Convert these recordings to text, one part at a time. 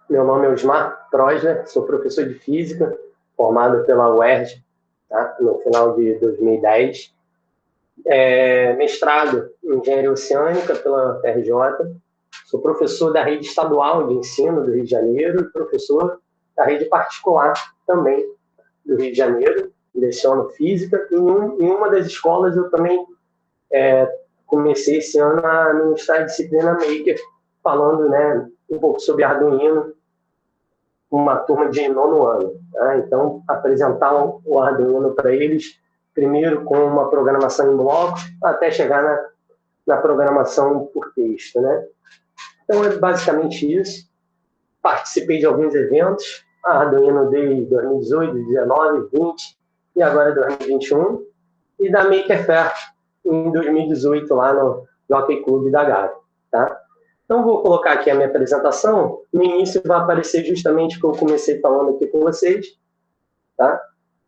Meu nome é Osmar Prosler, sou professor de Física, formado pela UERJ, tá? No final de 2010. Mestrado em Engenharia Oceânica pela FRJ. Sou professor da rede estadual de ensino do Rio de Janeiro e professor da rede particular também do Rio de Janeiro. Leciono Física. Em uma das escolas eu também comecei esse ano a ministrar a disciplina Maker, falando, né, um pouco sobre Arduino, uma turma de 9º ano. Tá? Então, apresentar o Arduino para eles, primeiro com uma programação em blocos, até chegar na programação por texto. Né? Então, é basicamente isso. Participei de alguns eventos, Arduino Day 2018, 2019, 20 e agora 2021, e da Maker Faire em 2018, lá no Jockey Club da Gávea. Tá? Então, vou colocar aqui a minha apresentação. No início vai aparecer justamente o que eu comecei falando aqui com vocês. Tá?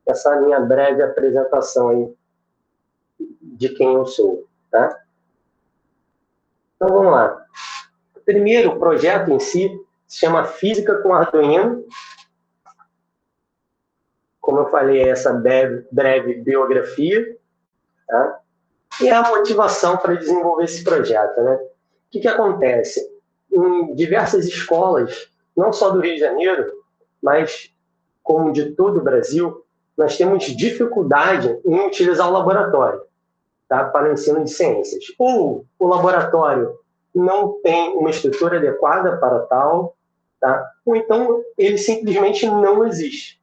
Essa minha breve apresentação aí de quem eu sou. Tá? Então, vamos lá. Primeiro, o projeto em si se chama Física com Arduino. Como eu falei, é essa breve biografia. Tá? E a motivação para desenvolver esse projeto. Né? O que acontece? Em diversas escolas, não só do Rio de Janeiro, mas como de todo o Brasil, nós temos dificuldade em utilizar o laboratório, tá, para o ensino de ciências. Ou o laboratório não tem uma estrutura adequada para tal, tá? Ou então ele simplesmente não existe.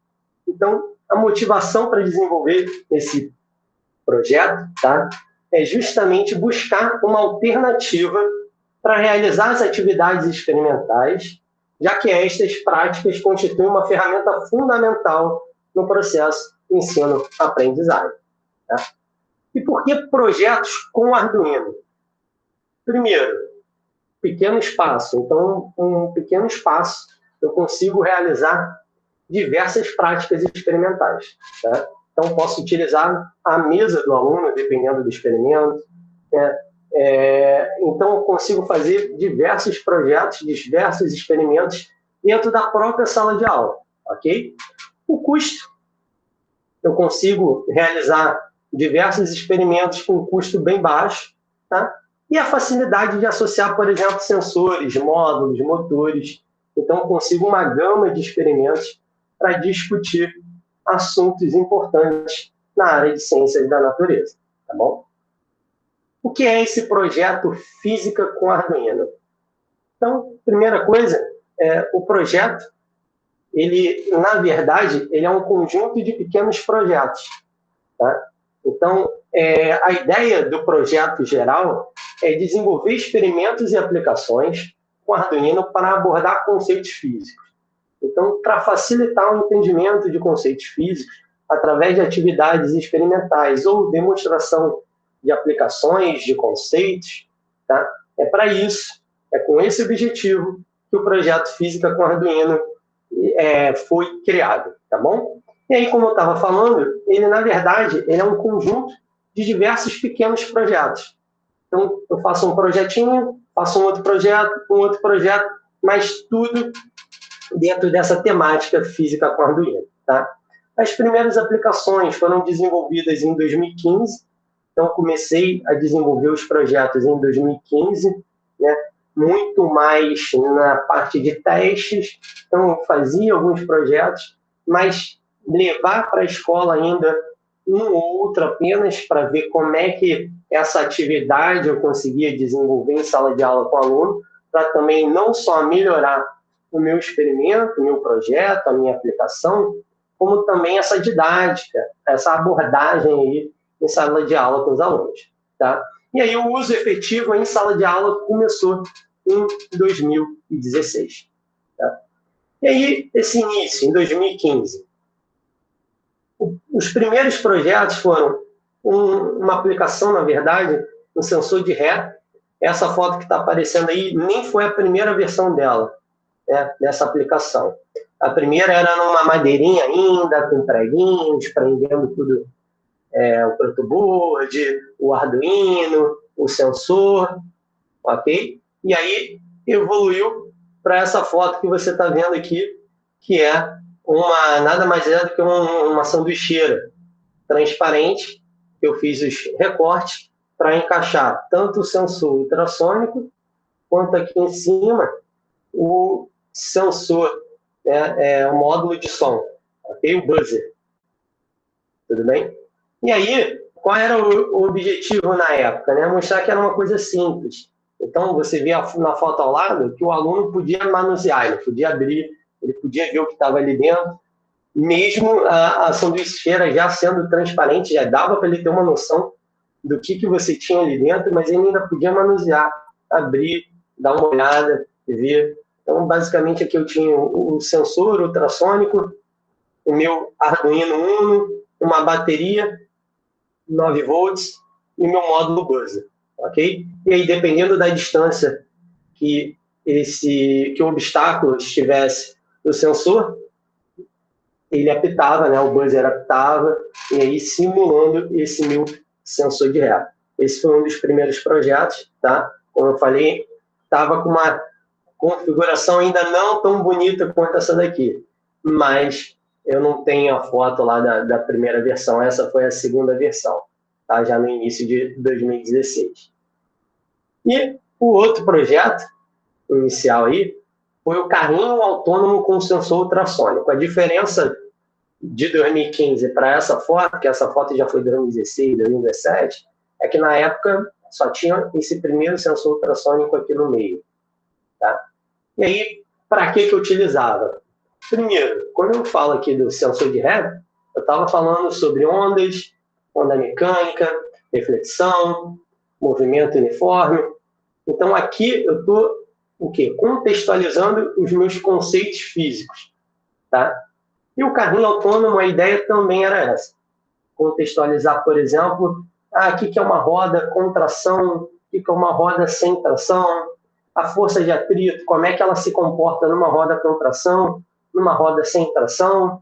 Então, a motivação para desenvolver esse projeto, tá, é justamente buscar uma alternativa para realizar as atividades experimentais, já que estas práticas constituem uma ferramenta fundamental no processo de ensino-aprendizagem. Tá? E por que projetos com Arduino? Primeiro, pequeno espaço. Então, um pequeno espaço eu consigo realizar diversas práticas experimentais. Tá? Então, posso utilizar a mesa do aluno, dependendo do experimento. Né? Então, eu consigo fazer diversos projetos, diversos experimentos dentro da própria sala de aula. Ok? O custo, eu consigo realizar diversos experimentos com um custo bem baixo. Tá? E a facilidade de associar, por exemplo, sensores, módulos, motores. Então, eu consigo uma gama de experimentos para discutir assuntos importantes na área de ciências da natureza. Tá bom? O que é esse projeto Física com Arduino? Então, primeira coisa, o projeto, ele, na verdade, ele é um conjunto de pequenos projetos. Tá? Então, a ideia do projeto geral é desenvolver experimentos e aplicações com Arduino para abordar conceitos físicos. Então, para facilitar o entendimento de conceitos físicos através de atividades experimentais ou demonstração de aplicações, de conceitos, tá? É para isso, é com esse objetivo que o projeto Física com Arduino foi criado, tá bom? E aí, como eu estava falando, ele, na verdade, ele é um conjunto de diversos pequenos projetos. Então, eu faço um projetinho, faço um outro projeto, mas tudo dentro dessa temática Física com Arduino, tá? As primeiras aplicações foram desenvolvidas em 2015, então comecei a desenvolver os projetos em 2015, né? Muito mais na parte de testes, então eu fazia alguns projetos, mas levar para a escola ainda um ou outro apenas para ver como é que essa atividade eu conseguia desenvolver em sala de aula com o aluno, para também não só melhorar o meu experimento, o meu projeto, a minha aplicação, como também essa didática, essa abordagem aí em sala de aula com os alunos. Tá? E aí o uso efetivo em sala de aula começou em 2016. Tá? E aí, esse início, em 2015, os primeiros projetos foram uma aplicação, na verdade, um sensor de ré. Essa foto que está aparecendo aí nem foi a primeira versão dela, dessa aplicação. A primeira era numa madeirinha ainda, com preguinhos, prendendo tudo, o protoboard, o Arduino, o sensor, ok? E aí evoluiu para essa foto que você está vendo aqui, que é nada mais é do que uma sanduicheira transparente, que eu fiz os recortes para encaixar tanto o sensor ultrassônico, quanto aqui em cima o sensor, o módulo de som, okay? O buzzer. Tudo bem? E aí, qual era o objetivo na época? Né? Mostrar que era uma coisa simples. Então, você vê na foto ao lado que o aluno podia manusear, ele podia abrir, ele podia ver o que estava ali dentro. Mesmo a sanduicheira já sendo transparente, já dava para ele ter uma noção do que você tinha ali dentro, mas ele ainda podia manusear, abrir, dar uma olhada, ver. Então, basicamente, aqui eu tinha o sensor ultrassônico, o meu Arduino Uno, uma bateria, 9 volts, e meu módulo buzzer, ok? E aí, dependendo da distância que o obstáculo estivesse do sensor, ele apitava, né? O buzzer apitava, e aí simulando esse meu sensor de ré. Esse foi um dos primeiros projetos, tá? Como eu falei, estava com uma configuração ainda não tão bonita quanto essa daqui, mas eu não tenho a foto lá da primeira versão, essa foi a segunda versão, tá? Já no início de 2016. E o outro projeto inicial aí foi o carrinho autônomo com sensor ultrassônico. A diferença de 2015 para essa foto, que essa foto já foi 2016, 2017, é que na época só tinha esse primeiro sensor ultrassônico aqui no meio. Tá? E aí, para que eu utilizava? Primeiro, quando eu falo aqui do sensor de ré, eu estava falando sobre ondas, onda mecânica, reflexão, movimento uniforme. Então, aqui eu estou contextualizando os meus conceitos físicos. Tá? E o carrinho autônomo, a ideia também era essa. Contextualizar, por exemplo, o que é uma roda com tração, o que é uma roda sem tração, a força de atrito, como é que ela se comporta numa roda com tração, numa roda sem tração.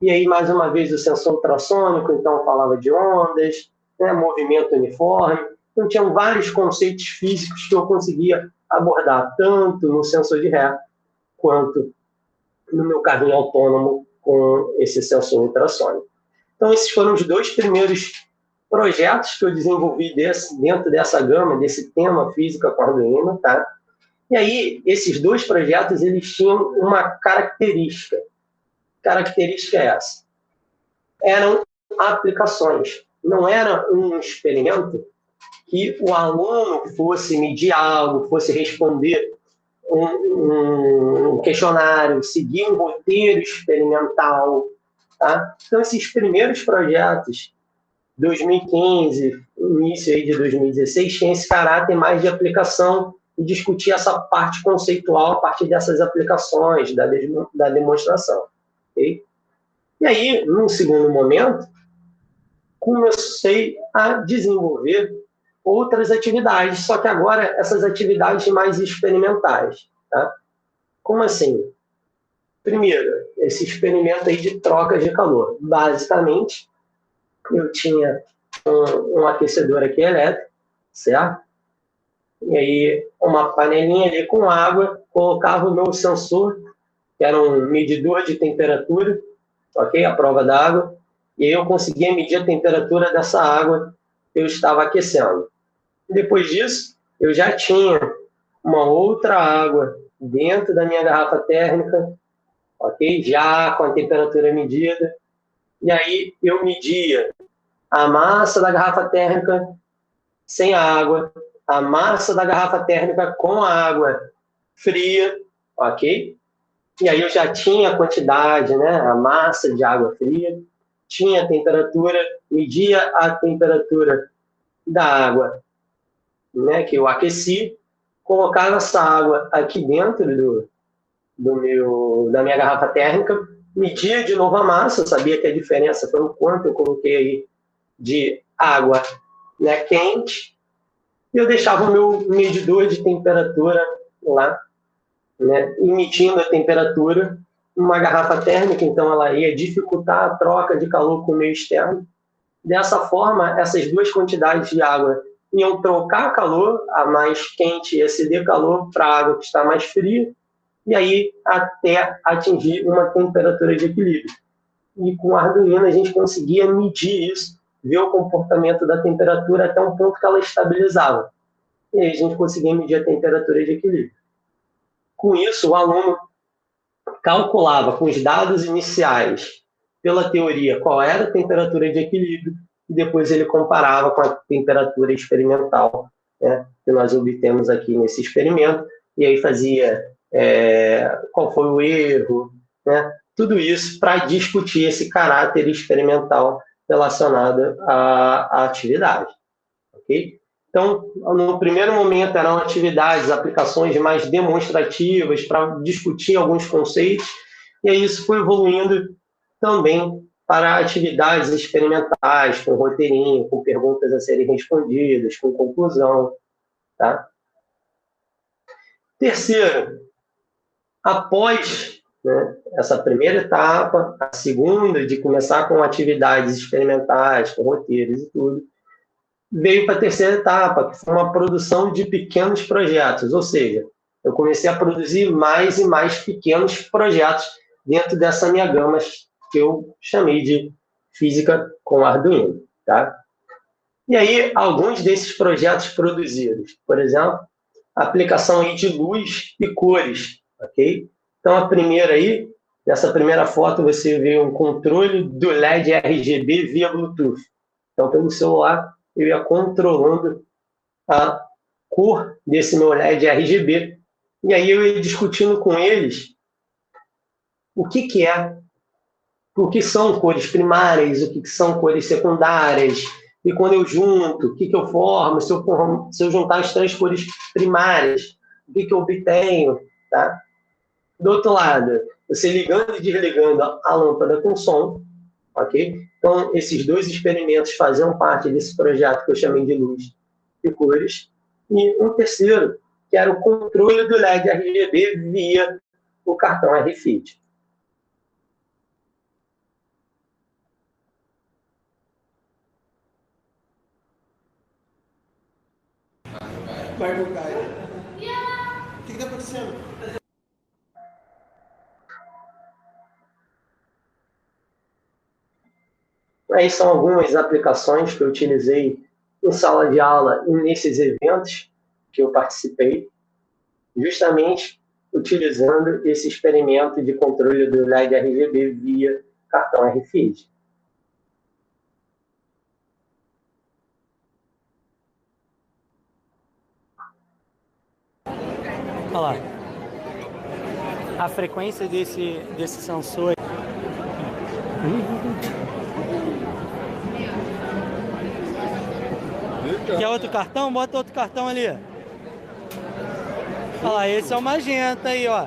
E aí, mais uma vez, o sensor ultrassônico, então falava de ondas, né, movimento uniforme. Então, tinham vários conceitos físicos que eu conseguia abordar, tanto no sensor de ré, quanto no meu carrinho autônomo com esse sensor ultrassônico. Então, esses foram os dois primeiros projetos que eu desenvolvi dentro dessa gama, desse tema física com Arduino, tá? E aí, esses dois projetos, eles tinham uma característica. Característica é essa. Eram aplicações. Não era um experimento que o aluno fosse medir algo, fosse responder um questionário, seguir um roteiro experimental. Tá? Então, esses primeiros projetos, 2015, início aí de 2016, tinha esse caráter mais de aplicação e discutir essa parte conceitual a partir dessas aplicações, da demonstração. Okay? E aí, num segundo momento, comecei a desenvolver outras atividades, só que agora essas atividades mais experimentais. Tá? Como assim? Primeiro, esse experimento aí de troca de calor. Basicamente, eu tinha um aquecedor aqui elétrico, certo? E aí, uma panelinha ali com água, colocava o meu sensor, que era um medidor de temperatura, ok? A prova d'água, e aí eu conseguia medir a temperatura dessa água que eu estava aquecendo. Depois disso, eu já tinha uma outra água dentro da minha garrafa térmica, ok? Já com a temperatura medida. E aí eu media a massa da garrafa térmica sem água, a massa da garrafa térmica com a água fria, ok? E aí eu já tinha a quantidade, né? A massa de água fria, tinha a temperatura, media a temperatura da água, né? Que eu aqueci, colocava essa água aqui dentro da minha garrafa térmica, media de novo a massa, eu sabia que a diferença foi o quanto eu coloquei aí de água, né, quente, e eu deixava o meu medidor de temperatura lá, né, medindo a temperatura numa garrafa térmica, então ela ia dificultar a troca de calor com o meio externo. Dessa forma, essas duas quantidades de água iam trocar calor, a mais quente ia ceder calor para a água que está mais fria, e aí até atingir uma temperatura de equilíbrio. E com o Arduino a gente conseguia medir isso, ver o comportamento da temperatura até um ponto que ela estabilizava. E aí a gente conseguia medir a temperatura de equilíbrio. Com isso, o aluno calculava com os dados iniciais, pela teoria, qual era a temperatura de equilíbrio, e depois ele comparava com a temperatura experimental, né, que nós obtemos aqui nesse experimento, e aí fazia qual foi o erro, né, tudo isso para discutir esse caráter experimental relacionado à atividade. Okay? Então, no primeiro momento eram atividades, aplicações mais demonstrativas para discutir alguns conceitos, e aí isso foi evoluindo também para atividades experimentais, com roteirinho, com perguntas a serem respondidas, com conclusão. Tá? Terceiro, após, né, essa primeira etapa, a segunda, de começar com atividades experimentais, com roteiros e tudo, veio para a terceira etapa, que foi uma produção de pequenos projetos, ou seja, eu comecei a produzir mais e mais pequenos projetos dentro dessa minha gama que eu chamei de Física com Arduino. Tá? E aí, alguns desses projetos produzidos, por exemplo, a aplicação aí de luz e cores, ok? Então, a primeira aí, nessa primeira foto, você vê um controle do LED RGB via Bluetooth. Então, pelo celular, eu ia controlando a cor desse meu LED RGB. E aí eu ia discutindo com eles o que é, o que são cores primárias, o que são cores secundárias, e quando eu junto, o que eu formo, se eu juntar as três cores primárias, o que eu obtenho. Tá? Do outro lado, você ligando e desligando a lâmpada com som, ok? Então, esses dois experimentos faziam parte desse projeto que eu chamei de luz e cores. E um terceiro, que era o controle do LED RGB via o cartão RFID. Vai no Caio. O que está acontecendo? Aí são algumas aplicações que eu utilizei em sala de aula e nesses eventos que eu participei, justamente utilizando esse experimento de controle do LED RGB via cartão RFID. Olha lá. A frequência desse sensor. Quer outro cartão? Bota outro cartão ali. Olha lá, esse é o magenta aí, ó.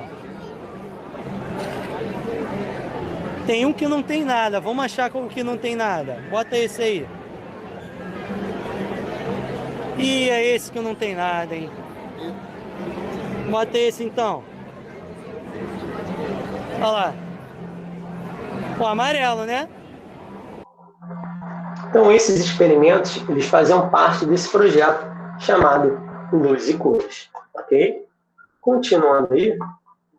Tem um que não tem nada. Vamos achar o que não tem nada. Bota esse aí. E é esse que não tem nada, hein? Bota esse então. Olha lá. O amarelo, né? Então, esses experimentos, eles faziam parte desse projeto chamado Luz e Cores. Ok? Continuando aí.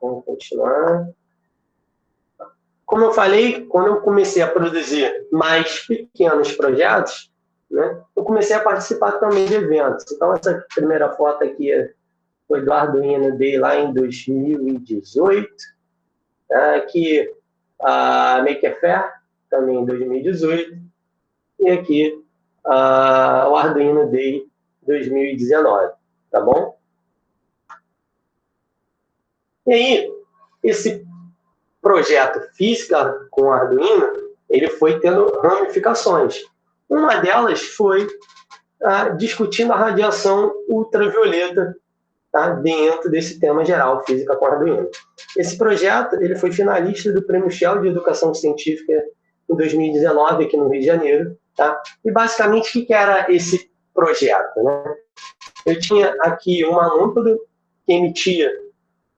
Vamos continuar. Como eu falei, quando eu comecei a produzir mais pequenos projetos, né, eu comecei a participar também de eventos. Então, essa primeira foto aqui foi do Arduino Day lá em 2018. Aqui a Maker Faire, também em 2018. E aqui o Arduino Day 2019. Tá bom? E aí, esse projeto Física com Arduino, ele foi tendo ramificações. Uma delas foi discutindo a radiação ultravioleta, tá, dentro desse tema geral, Física com Arduino. Esse projeto ele foi finalista do Prêmio Shell de Educação Científica em 2019, aqui no Rio de Janeiro. Tá? E, basicamente, o que era esse projeto? Né? Eu tinha aqui uma lâmpada que emitia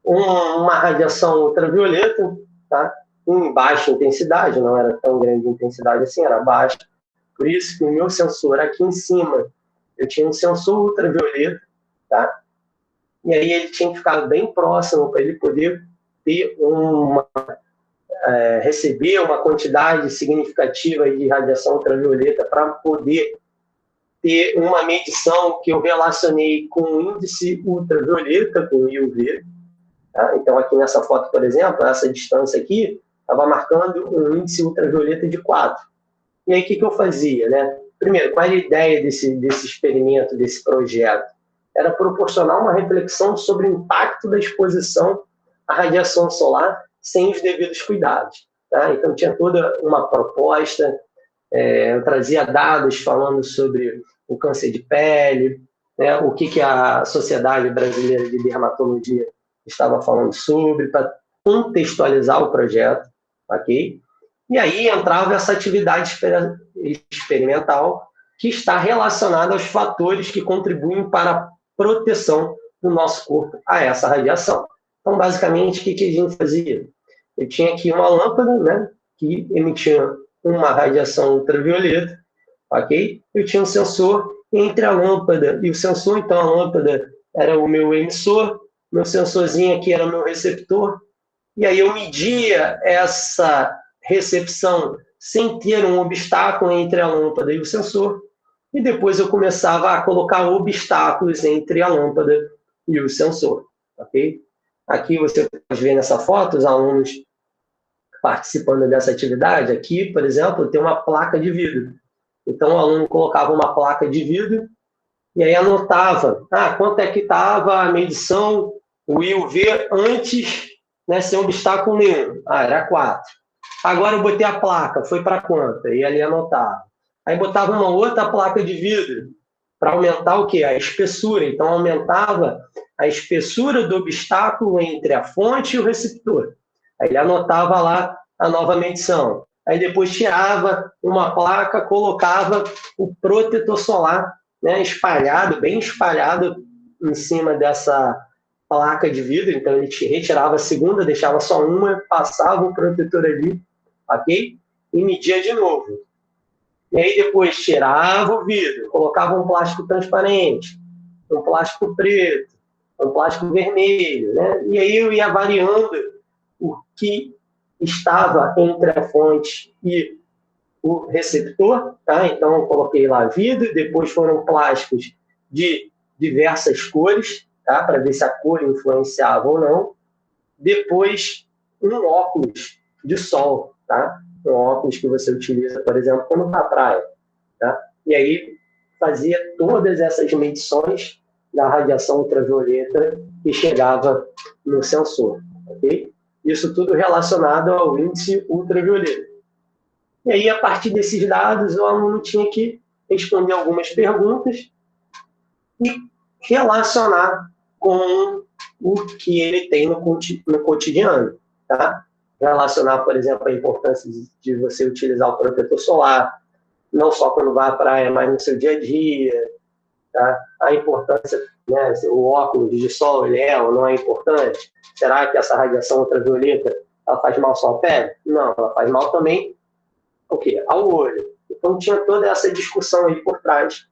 uma radiação ultravioleta, tá? Em baixa intensidade, não era tão grande intensidade assim, era baixa. Por isso que o meu sensor aqui em cima, eu tinha um sensor ultravioleta, tá? E aí ele tinha que ficar bem próximo para ele poder ter receber uma quantidade significativa de radiação ultravioleta para poder ter uma medição que eu relacionei com o índice ultravioleta, com o IUV. Tá? Então, aqui nessa foto, por exemplo, essa distância aqui estava marcando um índice ultravioleta de 4. E aí, o que eu fazia? Né? Primeiro, qual era a ideia desse experimento, desse projeto? Era proporcionar uma reflexão sobre o impacto da exposição à radiação solar sem os devidos cuidados. Tá? Então, tinha toda uma proposta, eu trazia dados falando sobre o câncer de pele, né, o que a Sociedade Brasileira de Dermatologia estava falando sobre, para contextualizar o projeto, ok? E aí entrava essa atividade experimental que está relacionada aos fatores que contribuem para a proteção do nosso corpo a essa radiação. Então, basicamente, o que a gente fazia? Eu tinha aqui uma lâmpada, né, que emitia uma radiação ultravioleta, ok? Eu tinha um sensor entre a lâmpada e o sensor, então a lâmpada era o meu emissor, meu sensorzinho aqui era o meu receptor, e aí eu media essa recepção sem ter um obstáculo entre a lâmpada e o sensor, e depois eu começava a colocar obstáculos entre a lâmpada e o sensor, ok? Aqui você pode ver nessa foto os alunos participando dessa atividade. Aqui, por exemplo, tem uma placa de vidro. Então, o aluno colocava uma placa de vidro e aí anotava quanto é que estava a medição, o IUV antes, né, sem obstáculo nenhum. Era 4. Agora eu botei a placa, foi para quanto? E ali anotava. Aí botava uma outra placa de vidro para aumentar o quê? A espessura. Então, aumentava a espessura do obstáculo entre a fonte e o receptor. Aí ele anotava lá a nova medição. Aí depois tirava uma placa, colocava o protetor solar, né, espalhado, bem espalhado em cima dessa placa de vidro. Então ele retirava a segunda, deixava só uma, passava o protetor ali, ok? E media de novo. E aí depois tirava o vidro, colocava um plástico transparente, um plástico preto, um plástico vermelho, né? E aí eu ia variando o que estava entre a fonte e o receptor, tá? Então eu coloquei lá vidro, depois foram plásticos de diversas cores, tá? Para ver se a cor influenciava ou não. Depois um óculos de sol, tá? Um óculos que você utiliza, por exemplo, quando está na praia, tá? E aí fazia todas essas medições da radiação ultravioleta que chegava no sensor, ok? Isso tudo relacionado ao índice ultravioleta. E aí, a partir desses dados, o aluno tinha que responder algumas perguntas e relacionar com o que ele tem no cotidiano, tá? Relacionar, por exemplo, a importância de você utilizar o protetor solar, não só quando vai à praia, mas no seu dia a dia, tá? A importância, né, o óculos de sol, ele é ou não é importante? Será que essa radiação ultravioleta ela faz mal só à pele? Não, ela faz mal também ao olho. Então tinha toda essa discussão aí por trás.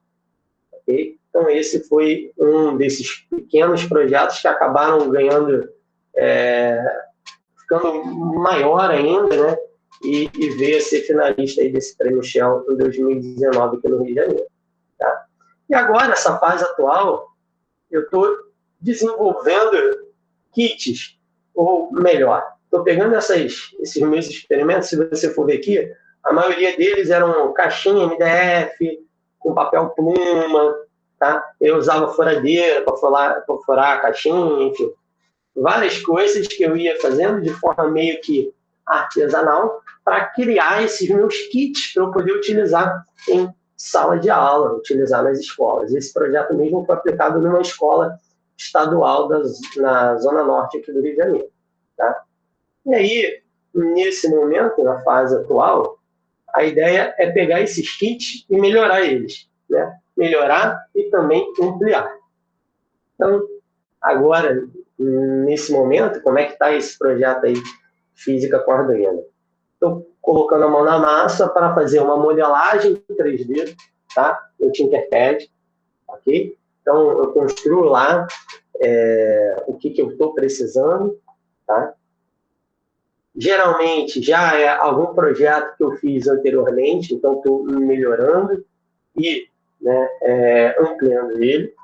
Okay? Então esse foi um desses pequenos projetos que acabaram ganhando, ficando maior ainda, né? E veio a ser finalista aí desse Prêmio Shell em 2019 aqui no Rio de Janeiro. Tá? E agora, nessa fase atual, eu estou desenvolvendo kits, ou melhor, estou pegando esses meus experimentos, se você for ver aqui, a maioria deles eram caixinha MDF, com papel pluma, tá? Eu usava furadeira para furar a caixinha, enfim. Várias coisas que eu ia fazendo de forma meio que artesanal para criar esses meus kits para eu poder utilizar em sala de aula, utilizar nas escolas. Esse projeto mesmo foi aplicado numa escola estadual na Zona Norte aqui do Rio de Janeiro. Tá? E aí, nesse momento, na fase atual, a ideia é pegar esses kits e melhorar eles, né? Melhorar e também ampliar. Então, agora, nesse momento, como é que está esse projeto aí, Física com Arduino? Estou colocando a mão na massa para fazer uma modelagem 3D, tá? No Tinkercad, ok? Então, eu construo lá o que eu estou precisando, tá? geralmente já é algum projeto que eu fiz anteriormente, então estou melhorando e, né, ampliando ele.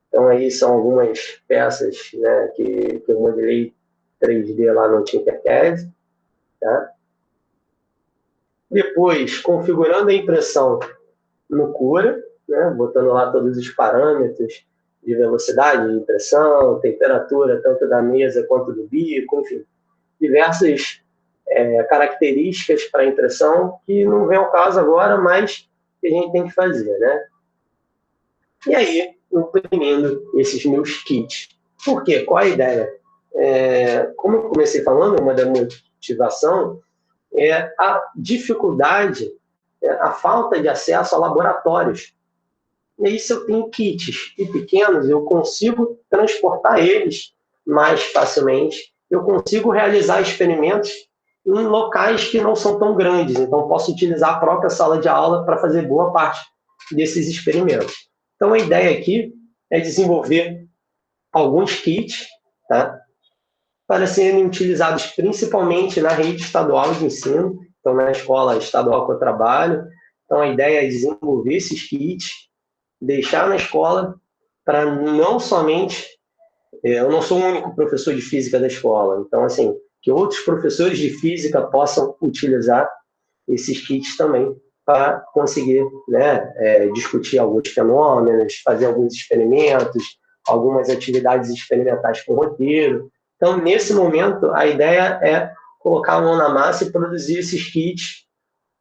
Então, aí são algumas peças, né, que eu modelei 3D lá no Tinkercad. Tá? Depois, configurando a impressão no Cura, né, botando lá todos os parâmetros de velocidade de impressão, temperatura, tanto da mesa quanto do bico, enfim, diversas características para a impressão que não vem ao caso agora, mas que a gente tem que fazer, né? E aí, imprimindo esses meus kits. Por quê? Qual a ideia? Como eu comecei falando, uma da motivação é a dificuldade, a falta de acesso a laboratórios. E aí, se eu tenho kits e pequenos, eu consigo transportar eles mais facilmente, eu consigo realizar experimentos em locais que não são tão grandes, então posso utilizar a própria sala de aula para fazer boa parte desses experimentos. Então, a ideia aqui é desenvolver alguns kits, tá, para serem utilizados principalmente na rede estadual de ensino, então na escola estadual que eu trabalho. Então, a ideia é desenvolver esses kits, deixar na escola para não somente... eu não sou o único professor de física da escola, então, assim, que outros professores de física possam utilizar esses kits também para conseguir, né, discutir alguns fenômenos, fazer alguns experimentos, algumas atividades experimentais com roteiro. Então, nesse momento, a ideia é colocar a mão na massa e produzir esses kits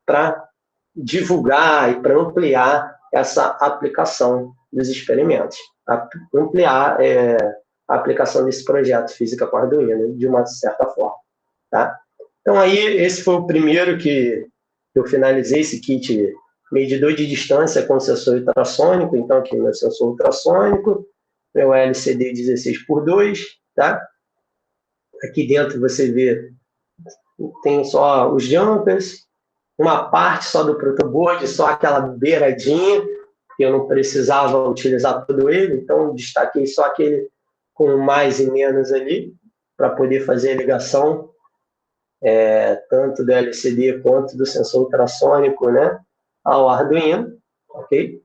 para divulgar e para ampliar essa aplicação dos experimentos, ampliar a aplicação desse projeto Física com Arduino, de uma certa forma. Tá? Então, aí, esse foi o primeiro que eu finalizei, esse kit medidor de distância com sensor ultrassônico. Então, aqui meu sensor ultrassônico, meu LCD 16x2, tá? Aqui dentro você vê, tem só os jumpers, uma parte só do protoboard, só aquela beiradinha, que eu não precisava utilizar todo ele, então destaquei só aquele com mais e menos ali, para poder fazer a ligação, tanto do LCD quanto do sensor ultrassônico, né, ao Arduino, ok?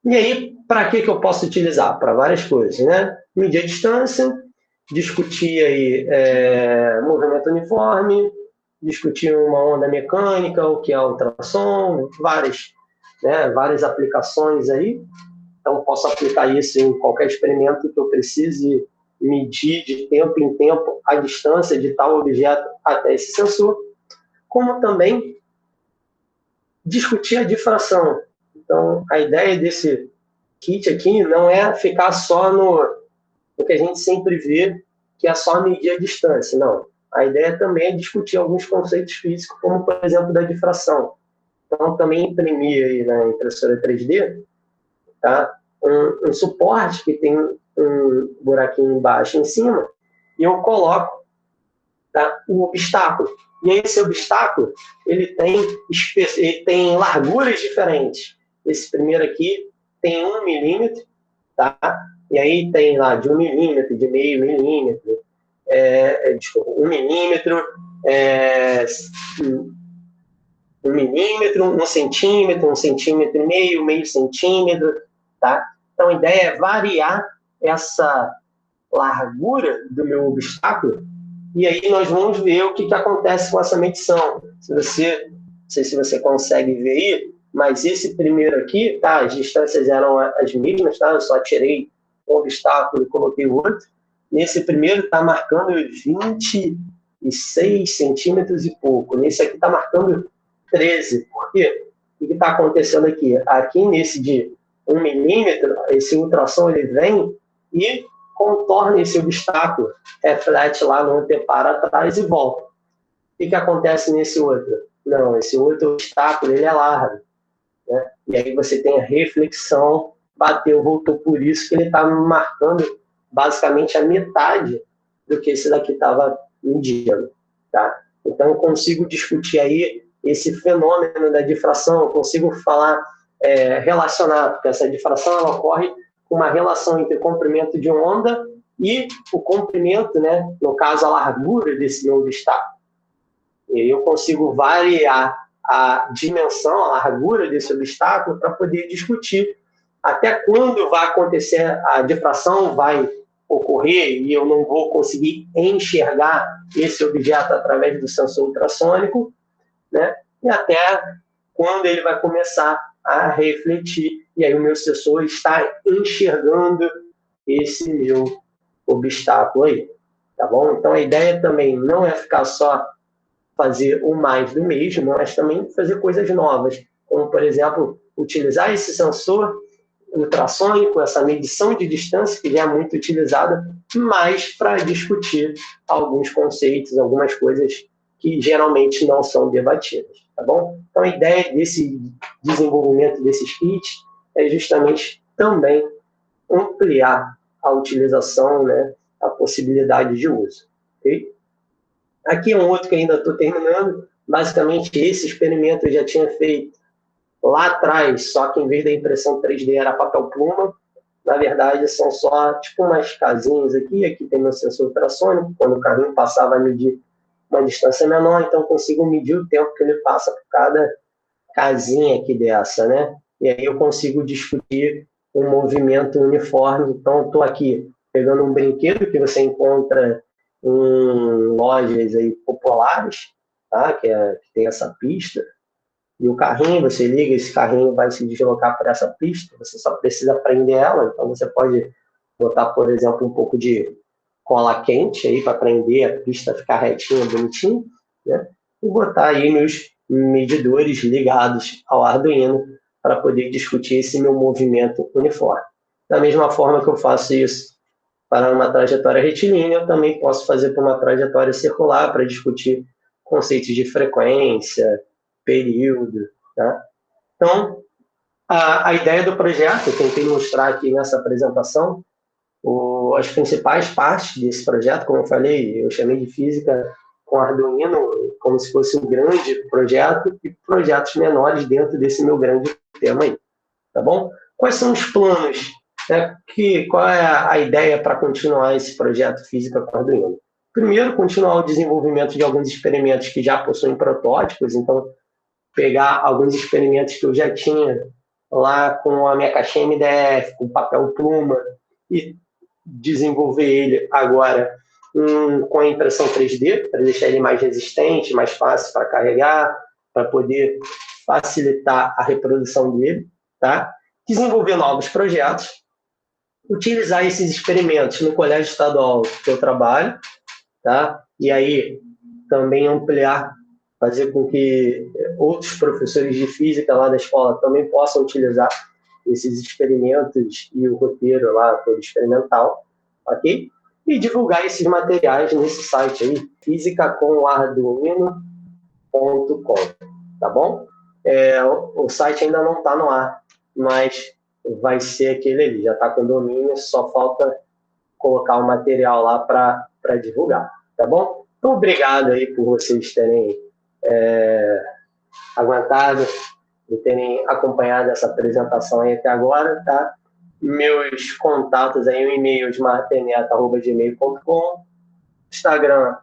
E aí, para que eu posso utilizar? Para várias coisas, né? Medir a distância, discutir aí movimento uniforme, discutir uma onda mecânica, o que é ultrassom, várias aplicações aí. Então, posso aplicar isso em qualquer experimento que eu precise medir de tempo em tempo a distância de tal objeto até esse sensor, como também discutir a difração. Então, a ideia desse kit aqui não é ficar só no que a gente sempre vê, que é só medir a distância, não. A ideia também é discutir alguns conceitos físicos, como, por exemplo, da difração. Então, também imprimir aí na impressora 3D, tá, um suporte que tem um buraquinho embaixo e em cima, e eu coloco, tá, um obstáculo. E esse obstáculo, ele tem larguras diferentes. Esse primeiro aqui tem 1 milímetro, tá? E aí tem lá de 1 milímetro, de meio milímetro, 1 milímetro, 1 milímetro, 1 centímetro, 1 centímetro e meio centímetro, tá? Então a ideia é variar essa largura do meu obstáculo, e aí nós vamos ver o que acontece com essa medição. Não sei se você consegue ver aí, mas esse primeiro aqui, tá, as distâncias eram as mesmas, tá? Eu só tirei um obstáculo e coloquei o outro. Nesse primeiro está marcando 26 centímetros e pouco. Nesse aqui está marcando 13. Por quê? O que está acontecendo aqui? Aqui nesse de 1 milímetro, esse ultrassom ele vem e contorna esse obstáculo, reflete lá no anteparo atrás e volta. O que acontece nesse outro? Não, esse outro obstáculo ele é largo, né? E aí você tem a reflexão, bateu, voltou, por isso que ele está marcando basicamente a metade do que esse daqui estava medindo, tá? Então eu consigo discutir aí esse fenômeno da difração, eu consigo falar, relacionar, porque essa difração ela ocorre com uma relação entre comprimento de onda e o comprimento, né, no caso a largura desse meu obstáculo. E eu consigo variar a dimensão, a largura desse obstáculo para poder discutir até quando vai acontecer, a difração vai ocorrer e eu não vou conseguir enxergar esse objeto através do sensor ultrassônico, né? E até quando ele vai começar a refletir, e aí o meu sensor está enxergando esse meu obstáculo aí, tá bom? Então a ideia também não é ficar só fazer o mais do mesmo, mas também fazer coisas novas, como, por exemplo, utilizar esse sensor ultrassônico, essa medição de distância, que já é muito utilizada, mas para discutir alguns conceitos, algumas coisas que geralmente não são debatidas, tá bom? Então, a ideia desse desenvolvimento desses kits é justamente também ampliar a utilização, né, a possibilidade de uso, ok? Aqui é um outro que ainda estou terminando. Basicamente, esse experimento eu já tinha feito lá atrás, só que em vez da impressão 3D era papel pluma. Na verdade, são só tipo umas casinhas aqui. Aqui tem meu sensor ultrassônico. Quando o carrinho passar, vai medir uma distância menor, então eu consigo medir o tempo que ele passa por cada casinha aqui dessa, né? E aí eu consigo discutir um movimento uniforme. Então, eu estou aqui pegando um brinquedo que você encontra em lojas aí populares, tá? Que tem essa pista, e o carrinho, você liga, esse carrinho vai se deslocar por essa pista, você só precisa prender ela, então você pode botar, por exemplo, um pouco de cola quente aí para prender a pista ficar retinha, bonitinho, né? E botar aí meus medidores ligados ao Arduino para poder discutir esse meu movimento uniforme. Da mesma forma que eu faço isso para uma trajetória retilínea, eu também posso fazer para uma trajetória circular para discutir conceitos de frequência, período, tá? Então, a ideia do projeto, eu tentei mostrar aqui nessa apresentação, as principais partes desse projeto, como eu falei, eu chamei de física com Arduino, como se fosse um grande projeto, e projetos menores dentro desse meu grande tema aí, tá bom? Quais são os planos? Qual é a ideia para continuar esse projeto Física com Arduino? Primeiro, continuar o desenvolvimento de alguns experimentos que já possuem protótipos, então pegar alguns experimentos que eu já tinha lá com a minha caixinha MDF, com papel pluma, e desenvolver ele agora com a impressão 3D, para deixar ele mais resistente, mais fácil para carregar, para poder facilitar a reprodução dele, tá? Desenvolver novos projetos, utilizar esses experimentos no colégio estadual que eu trabalho, tá? E aí também ampliar, fazer com que outros professores de física lá da escola também possam utilizar esses experimentos e o roteiro lá todo experimental, ok? E divulgar esses materiais nesse site aí, fisicacomarduino.com, tá bom? O site ainda não está no ar, mas vai ser aquele ali, já está com domínio, só falta colocar o material lá para divulgar, tá bom? Então, obrigado aí por vocês terem aguentado e terem acompanhado essa apresentação aí até agora, tá? Meus contatos aí, o e-mail smartnet@gmail.com, Instagram,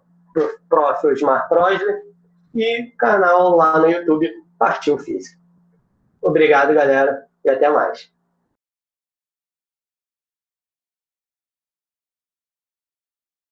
prof. Osmar Prosler, e canal lá no YouTube, Partiu Física. Obrigado, galera, e até mais.